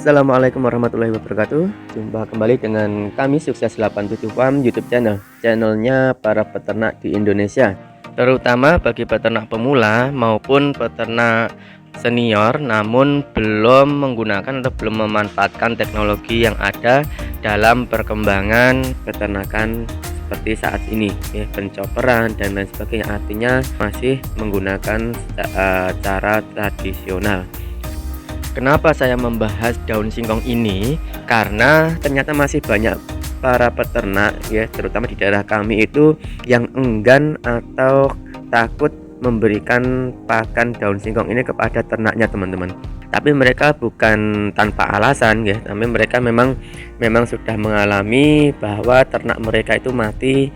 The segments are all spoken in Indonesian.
Assalamualaikum warahmatullahi wabarakatuh. Jumpa kembali dengan kami Sukses 87 Farm YouTube channel. Channelnya para peternak di Indonesia, terutama bagi peternak pemula maupun peternak senior namun belum menggunakan atau belum memanfaatkan teknologi yang ada dalam perkembangan peternakan seperti saat ini ya, pencoperan dan lain sebagainya. Artinya masih menggunakan cara tradisional. Kenapa saya membahas daun singkong ini? Karena ternyata masih banyak para peternak ya, terutama di daerah kami itu yang enggan atau takut memberikan pakan daun singkong ini kepada ternaknya, teman-teman. Tapi mereka bukan tanpa alasan ya, tapi mereka memang sudah mengalami bahwa ternak mereka itu mati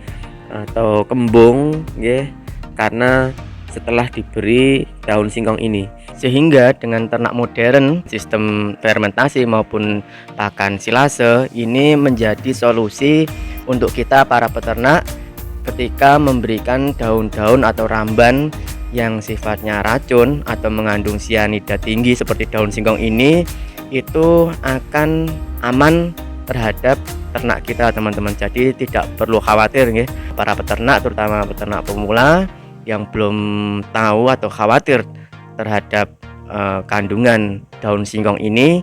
atau kembung ya, karena setelah diberi daun singkong ini. Sehingga dengan ternak modern, sistem fermentasi maupun pakan silase ini menjadi solusi untuk kita para peternak ketika memberikan daun-daun atau ramban yang sifatnya racun atau mengandung sianida tinggi seperti daun singkong ini, itu akan aman terhadap ternak kita, teman-teman. Jadi tidak perlu khawatir ya, para peternak terutama peternak pemula yang belum tahu atau khawatir terhadap kandungan daun singkong ini,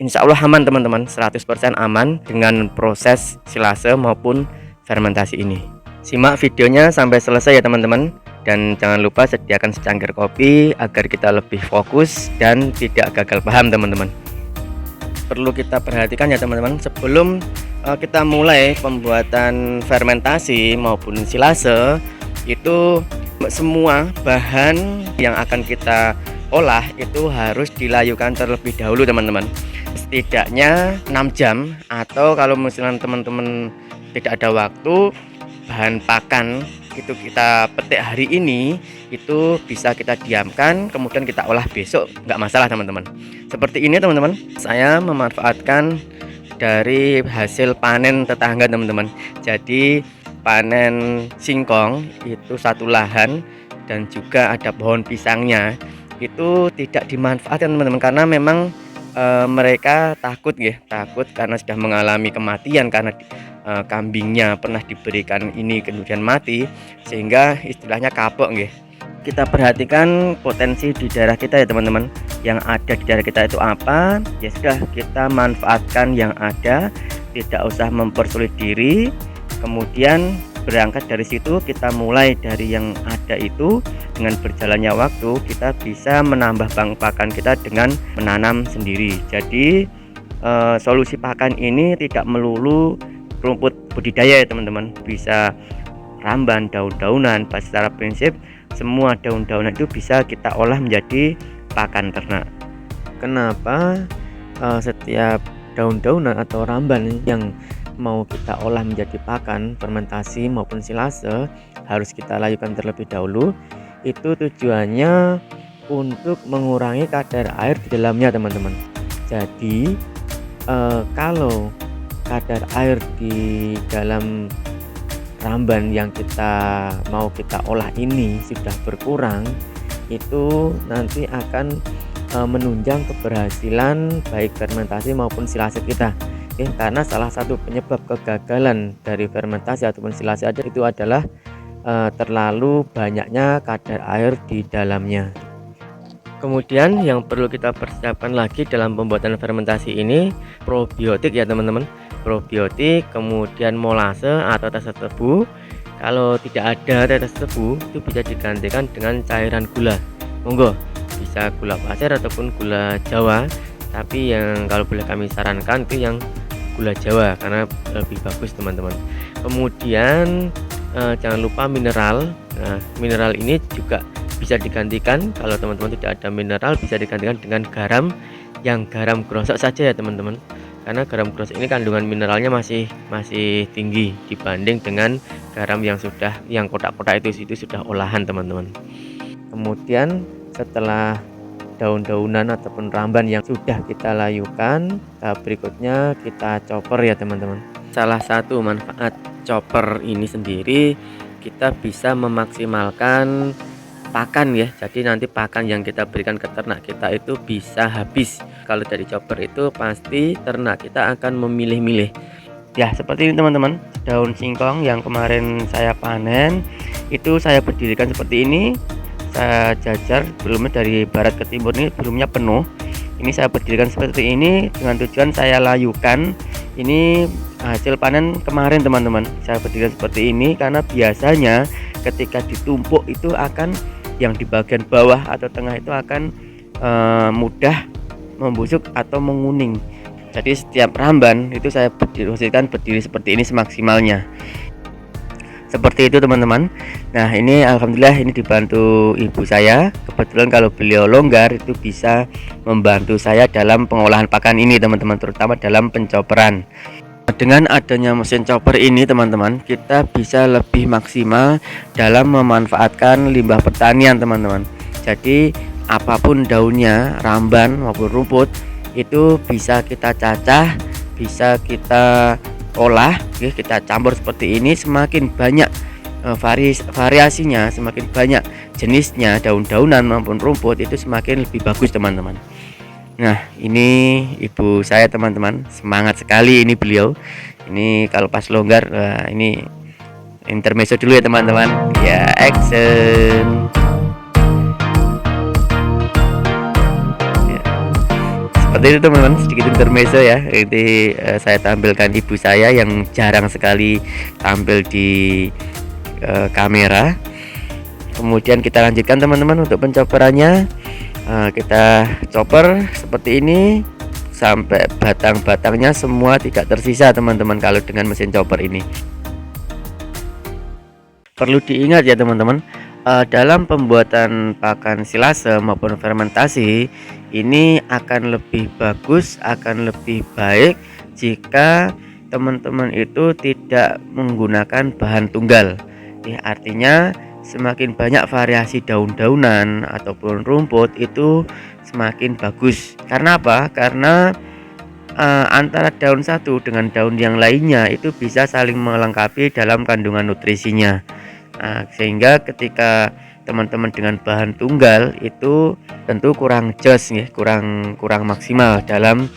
insya Allah aman, teman-teman. 100% aman dengan proses silase maupun fermentasi ini. Simak videonya sampai selesai ya, teman-teman, dan jangan lupa sediakan secangkir kopi agar kita lebih fokus dan tidak gagal paham, teman-teman. Perlu kita perhatikan ya, teman-teman, sebelum kita mulai pembuatan fermentasi maupun silase, itu semua bahan yang akan kita olah itu harus dilayukan terlebih dahulu, teman-teman. Setidaknya 6 jam, atau kalau misalnya teman-teman tidak ada waktu, bahan pakan itu kita petik hari ini itu bisa kita diamkan, kemudian kita olah besok, nggak masalah, teman-teman. Seperti ini, teman-teman, saya memanfaatkan dari hasil panen tetangga, teman-teman. Jadi panen singkong itu satu lahan, dan juga ada pohon pisangnya itu tidak dimanfaatkan, teman-teman, karena memang mereka takut karena sudah mengalami kematian karena kambingnya pernah diberikan ini kemudian mati, sehingga istilahnya kapok nggih. Kita perhatikan potensi di daerah kita ya, teman-teman. Yang ada di daerah kita itu apa? Ya sudah, kita manfaatkan yang ada, tidak usah mempersulit diri. Kemudian berangkat dari situ, kita mulai dari yang ada itu. Dengan berjalannya waktu, kita bisa menambah bank pakan kita dengan menanam sendiri. Jadi solusi pakan ini tidak melulu rumput budidaya ya, teman-teman. Bisa ramban, daun-daunan. Secara prinsip semua daun-daunan itu bisa kita olah menjadi pakan ternak. Kenapa setiap daun-daunan atau ramban yang mau kita olah menjadi pakan fermentasi maupun silase harus kita layukan terlebih dahulu? Itu tujuannya untuk mengurangi kadar air di dalamnya, teman-teman. Jadi kalau kadar air di dalam ramban yang kita mau kita olah ini sudah berkurang, itu nanti akan menunjang keberhasilan baik fermentasi maupun silase kita. Karena salah satu penyebab kegagalan dari fermentasi ataupun silase itu adalah terlalu banyaknya kadar air di dalamnya. Kemudian yang perlu kita persiapkan lagi dalam pembuatan fermentasi ini probiotik ya, teman-teman. Probiotik, kemudian molase atau tetes tebu. Kalau tidak ada tetes tebu, itu bisa digantikan dengan cairan gula. Monggo, bisa gula pasir ataupun gula Jawa. Tapi yang kalau boleh kami sarankan itu yang gula Jawa karena lebih bagus, teman-teman. Kemudian jangan lupa mineral. Nah, mineral ini juga bisa digantikan, kalau teman-teman tidak ada mineral bisa digantikan dengan garam, yang garam grosok saja ya, teman-teman. Karena garam grosok ini kandungan mineralnya masih tinggi dibanding dengan garam yang kotak-kotak itu sudah olahan, teman-teman. Kemudian setelah daun-daunan ataupun ramban yang sudah kita layukan, tahap berikutnya kita chopper ya, teman-teman. Salah satu manfaat chopper ini sendiri, kita bisa memaksimalkan pakan ya. Jadi nanti pakan yang kita berikan ke ternak kita itu bisa habis. Kalau dari chopper itu pasti ternak kita akan memilih-milih. Ya, seperti ini teman-teman. Daun singkong yang kemarin saya panen itu saya berdirikan seperti ini. Saya jajar belumnya dari barat ke timur, ini belumnya penuh. Ini saya berdirikan seperti ini dengan tujuan saya layukan. Ini hasil panen kemarin teman-teman. Saya berdirikan seperti ini karena biasanya ketika ditumpuk itu akan yang di bagian bawah atau tengah itu akan mudah membusuk atau menguning. Jadi setiap ramban itu saya berdiri seperti ini semaksimalnya. Seperti itu teman-teman. Nah, ini alhamdulillah ini dibantu ibu saya. Kebetulan kalau beliau longgar itu bisa membantu saya dalam pengolahan pakan ini teman-teman, terutama dalam pencoperan. Dengan adanya mesin chopper ini teman-teman, kita bisa lebih maksimal dalam memanfaatkan limbah pertanian teman-teman. Jadi apapun daunnya, ramban maupun rumput itu bisa kita cacah, bisa kita olah, kita campur seperti ini. Semakin banyak variasinya, semakin banyak jenisnya, daun-daunan maupun rumput itu semakin lebih bagus teman-teman. Nah, ini ibu saya teman-teman, semangat sekali ini beliau. Ini kalau pas longgar, ini intermezzo dulu ya teman-teman. Ya, action. Ya. Seperti itu teman-teman, sedikit intermezzo ya. Ini saya tampilkan ibu saya yang jarang sekali tampil di kamera. Kemudian kita lanjutkan teman-teman untuk pencoperannya. Kita chopper seperti ini sampai batang-batangnya semua tidak tersisa teman-teman kalau dengan mesin chopper ini. Perlu diingat ya teman-teman, dalam pembuatan pakan silase maupun fermentasi ini akan lebih bagus, akan lebih baik jika teman-teman itu tidak menggunakan bahan tunggal. Artinya semakin banyak variasi daun-daunan ataupun rumput itu semakin bagus. Karena apa? Karena antara daun satu dengan daun yang lainnya itu bisa saling melengkapi dalam kandungan nutrisinya. Sehingga ketika teman-teman dengan bahan tunggal itu tentu kurang jos ya, kurang maksimal dalam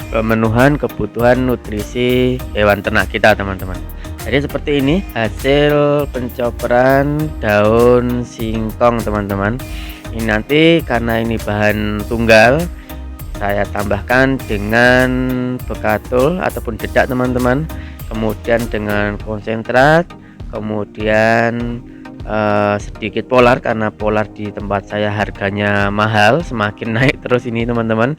pemenuhan kebutuhan nutrisi hewan ternak kita teman-teman. Jadi seperti ini hasil pencoperan daun singkong teman-teman. Ini nanti karena ini bahan tunggal, saya tambahkan dengan bekatul ataupun dedak teman-teman, kemudian dengan konsentrat, kemudian sedikit polar karena polar di tempat saya harganya mahal, semakin naik terus ini teman-teman.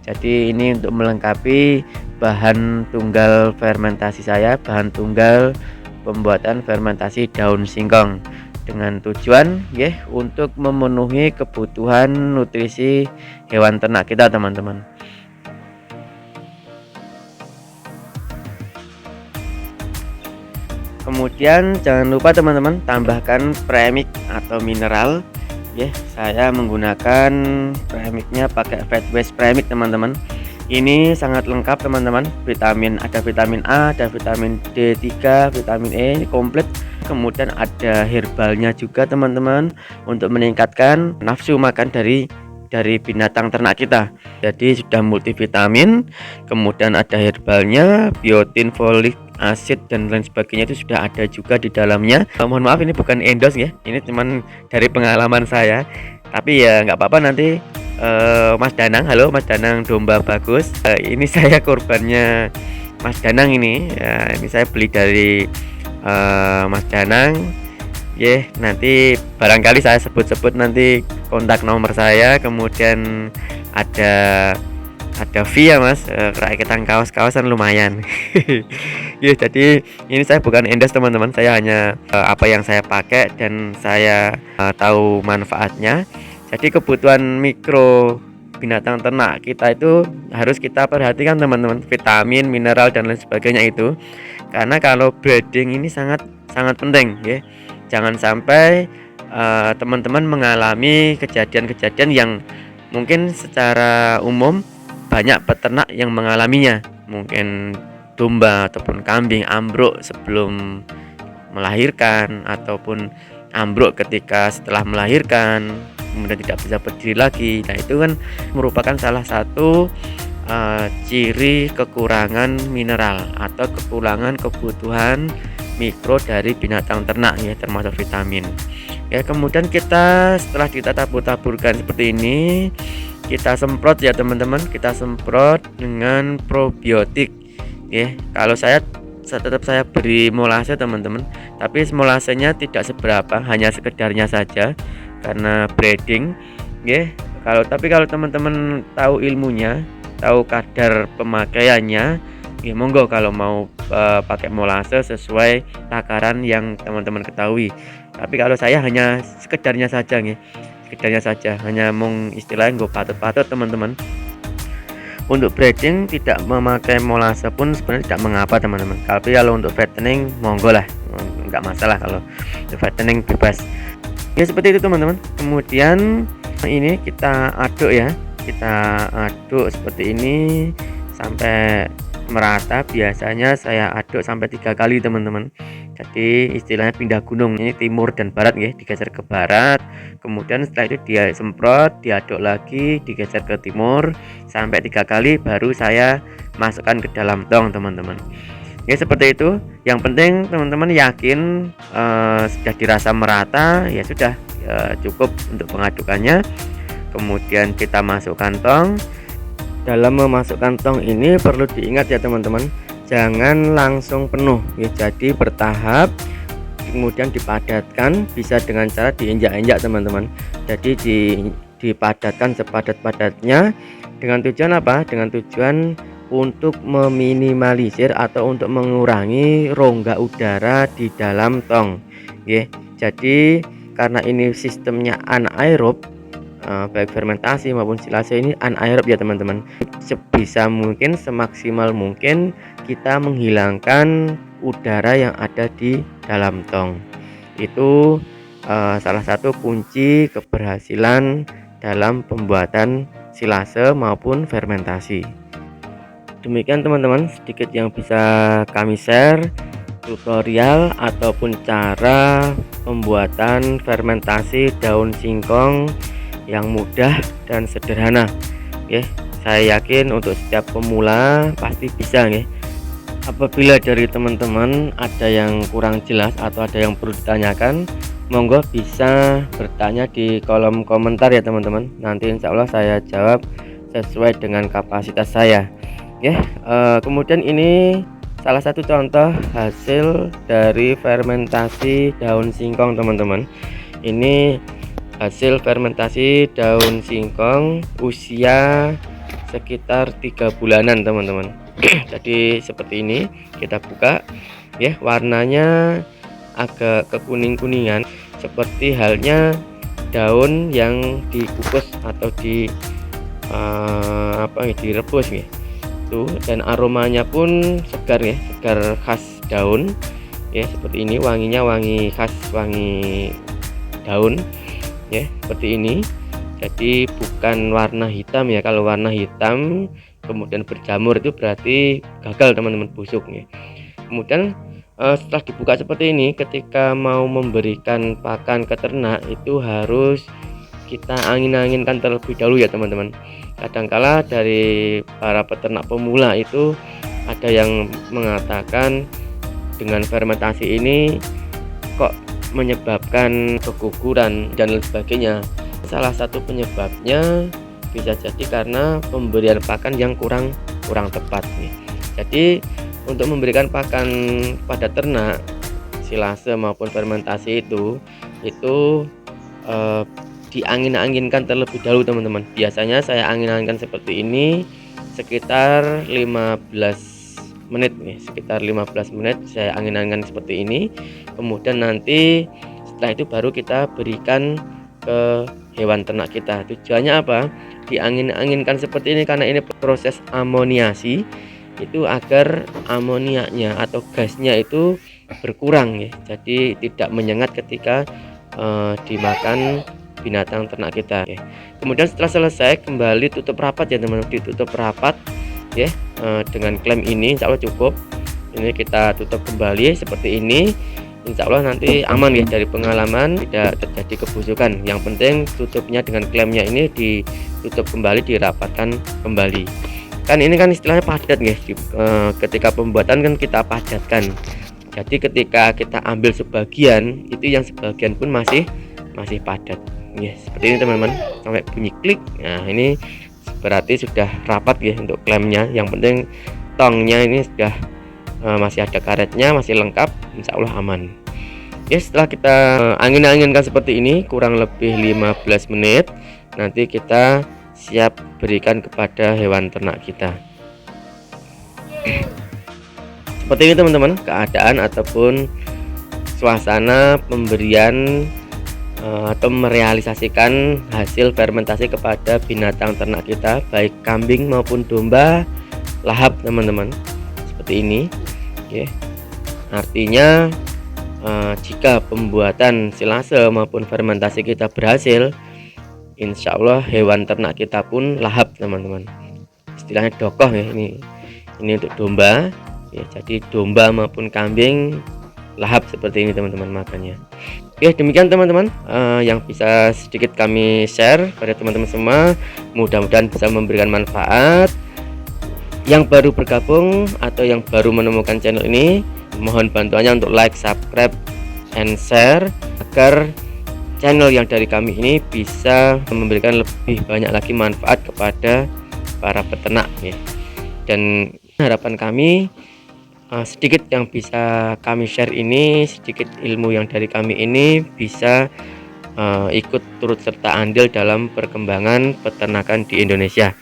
Jadi ini untuk melengkapi bahan tunggal fermentasi saya, bahan tunggal pembuatan fermentasi daun singkong dengan tujuan ya untuk memenuhi kebutuhan nutrisi hewan ternak kita teman-teman. Kemudian jangan lupa teman-teman tambahkan premix atau mineral ya. Saya menggunakan premixnya pakai fat waste premix teman-teman. Ini sangat lengkap teman-teman, ada vitamin A, ada vitamin D3, vitamin E, komplit. Kemudian ada herbalnya juga teman-teman untuk meningkatkan nafsu makan dari binatang ternak kita. Jadi sudah multivitamin, kemudian ada herbalnya, biotin, folik acid dan lain sebagainya itu sudah ada juga di dalamnya. Mohon maaf ini bukan endorse ya, ini cuman dari pengalaman saya. Tapi ya nggak apa-apa nanti. Mas Danang, halo Mas Danang domba bagus. Ini saya korbannya Mas Danang ini. Ini saya beli dari Mas Danang. Nanti barangkali saya sebut-sebut nanti kontak nomor saya. Kemudian ada fee ya Mas, rakitan kaos-kaosan lumayan. Jadi ini saya bukan endorse teman-teman, saya hanya apa yang saya pakai dan saya tahu manfaatnya. Jadi kebutuhan mikro binatang ternak kita itu harus kita perhatikan teman-teman, vitamin, mineral dan lain sebagainya itu. Karena kalau breeding ini sangat penting ya. Jangan sampai teman-teman mengalami kejadian-kejadian yang mungkin secara umum banyak peternak yang mengalaminya. Mungkin domba ataupun kambing ambruk sebelum melahirkan ataupun ambruk ketika setelah melahirkan, kemudian tidak bisa berdiri lagi. Nah, itu kan merupakan salah satu ciri kekurangan mineral atau kekurangan kebutuhan mikro dari binatang ternak ya, termasuk vitamin. Ya, kemudian kita setelah kita tabur-taburkan seperti ini, kita semprot ya teman-teman, kita semprot dengan probiotik ya. Kalau saya tetap saya beri molase teman-teman, tapi molasenya tidak seberapa, hanya sekedarnya saja karena breeding ya. Kalau teman-teman tahu ilmunya, tahu kadar pemakaiannya, ya monggo kalau mau pakai molase sesuai takaran yang teman-teman ketahui. Tapi kalau saya hanya sekedarnya saja nih, sekedarnya saja, hanya istilahnya gue patut-patut teman-teman. Untuk breeding tidak memakai molase pun sebenarnya tidak mengapa teman-teman. Tapi kalau untuk fattening monggo lah, nggak masalah kalau untuk fattening bebas. Ya seperti itu teman-teman. Kemudian ini kita aduk ya, kita aduk seperti ini sampai merata. Biasanya saya aduk sampai 3 kali teman-teman. Jadi istilahnya pindah gunung, ini timur dan barat ya, digeser ke barat, kemudian setelah itu dia semprot, diaduk lagi, digeser ke timur sampai 3 kali, baru saya masukkan ke dalam tong teman-teman. Ya seperti itu. Yang penting teman-teman yakin sudah dirasa merata, ya sudah, cukup untuk pengadukannya. Kemudian kita masukkan tong. Dalam memasukkan tong ini perlu diingat ya teman-teman, jangan langsung penuh ya, jadi bertahap, kemudian dipadatkan, bisa dengan cara diinjak-injak teman-teman. Jadi dipadatkan sepadat-padatnya dengan tujuan apa? Dengan tujuan untuk meminimalisir atau untuk mengurangi rongga udara di dalam tong ya. Jadi karena ini sistemnya anaerob, baik fermentasi maupun silase ini anaerob ya teman-teman, sebisa mungkin, semaksimal mungkin kita menghilangkan udara yang ada di dalam tong. Itu salah satu kunci keberhasilan dalam pembuatan silase maupun fermentasi. Demikian teman-teman, sedikit yang bisa kami share, tutorial ataupun cara pembuatan fermentasi daun singkong yang mudah dan sederhana ya. Saya yakin untuk setiap pemula pasti bisa ya. Apabila dari teman-teman ada yang kurang jelas atau ada yang perlu ditanyakan, monggo bisa bertanya di kolom komentar ya teman-teman. Nanti insya Allah saya jawab sesuai dengan kapasitas saya ya. Kemudian ini salah satu contoh hasil dari fermentasi daun singkong teman-teman. Ini hasil fermentasi daun singkong usia sekitar 3 bulanan teman-teman. Jadi seperti ini, kita buka ya, warnanya agak kekuning-kuningan seperti halnya daun yang dikukus atau direbus ya. Tuh, dan aromanya pun segar ya, segar khas daun ya, seperti ini. Wanginya wangi khas, wangi daun ya, seperti ini. Jadi bukan warna hitam ya. Kalau warna hitam kemudian berjamur itu berarti gagal teman-teman, busuk ya. Kemudian setelah dibuka seperti ini, ketika mau memberikan pakan ke ternak itu harus kita angin-anginkan terlebih dahulu ya teman-teman. Kadangkala dari para peternak pemula itu ada yang mengatakan dengan fermentasi ini kok menyebabkan keguguran dan lain sebagainya. Salah satu penyebabnya bisa jadi karena pemberian pakan yang kurang tepat nih. Jadi untuk memberikan pakan pada ternak, silase maupun fermentasi itu diangin-anginkan terlebih dahulu teman-teman. Biasanya saya angin-anginkan seperti ini sekitar 15 menit nih, sekitar 15 menit saya angin-anginkan seperti ini. Kemudian nanti setelah itu baru kita berikan ke hewan ternak kita. Tujuannya apa? Diangin-anginkan seperti ini karena ini proses amoniasi, itu agar amoniaknya atau gasnya itu berkurang ya. Jadi tidak menyengat ketika dimakan binatang ternak kita ya. Kemudian setelah selesai kembali tutup rapat ya teman-teman, ditutup rapat ya, dengan klem ini insya Allah cukup. Ini kita tutup kembali seperti ini. insya Allah nanti aman ya, dari pengalaman tidak terjadi kebusukan. Yang penting tutupnya dengan klemnya ini ditutup kembali, dirapatkan kembali. Kan ini kan istilahnya padat guys, ketika pembuatan kan kita padatkan. Jadi ketika kita ambil sebagian, itu yang sebagian pun masih padat. Seperti ini teman-teman, sampai bunyi klik. Nah ini berarti sudah rapat ya untuk klemnya. Yang penting tongnya ini sudah masih ada karetnya, masih lengkap, insya Allah aman. Setelah kita angin-anginkan seperti ini kurang lebih 15 menit, nanti kita siap berikan kepada hewan ternak kita. Seperti ini teman-teman, keadaan ataupun suasana pemberian atau merealisasikan hasil fermentasi kepada binatang ternak kita, baik kambing maupun domba lahap teman-teman. Seperti ini artinya jika pembuatan silase maupun fermentasi kita berhasil, insya Allah hewan ternak kita pun lahap teman-teman. Istilahnya dokoh ya, ini untuk domba ya. Jadi domba maupun kambing lahap seperti ini teman-teman makannya. Demikian teman-teman yang bisa sedikit kami share pada teman-teman semua, mudah-mudahan bisa memberikan manfaat. Yang baru bergabung atau yang baru menemukan channel ini, mohon bantuannya untuk like, subscribe, and share agar channel yang dari kami ini bisa memberikan lebih banyak lagi manfaat kepada para peternak ya. Dan harapan kami sedikit yang bisa kami share ini, sedikit ilmu yang dari kami ini bisa ikut turut serta andil dalam perkembangan peternakan di Indonesia.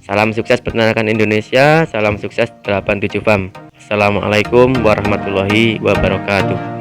Salam sukses peternakan Indonesia, salam sukses 87 Farm. Assalamualaikum warahmatullahi wabarakatuh.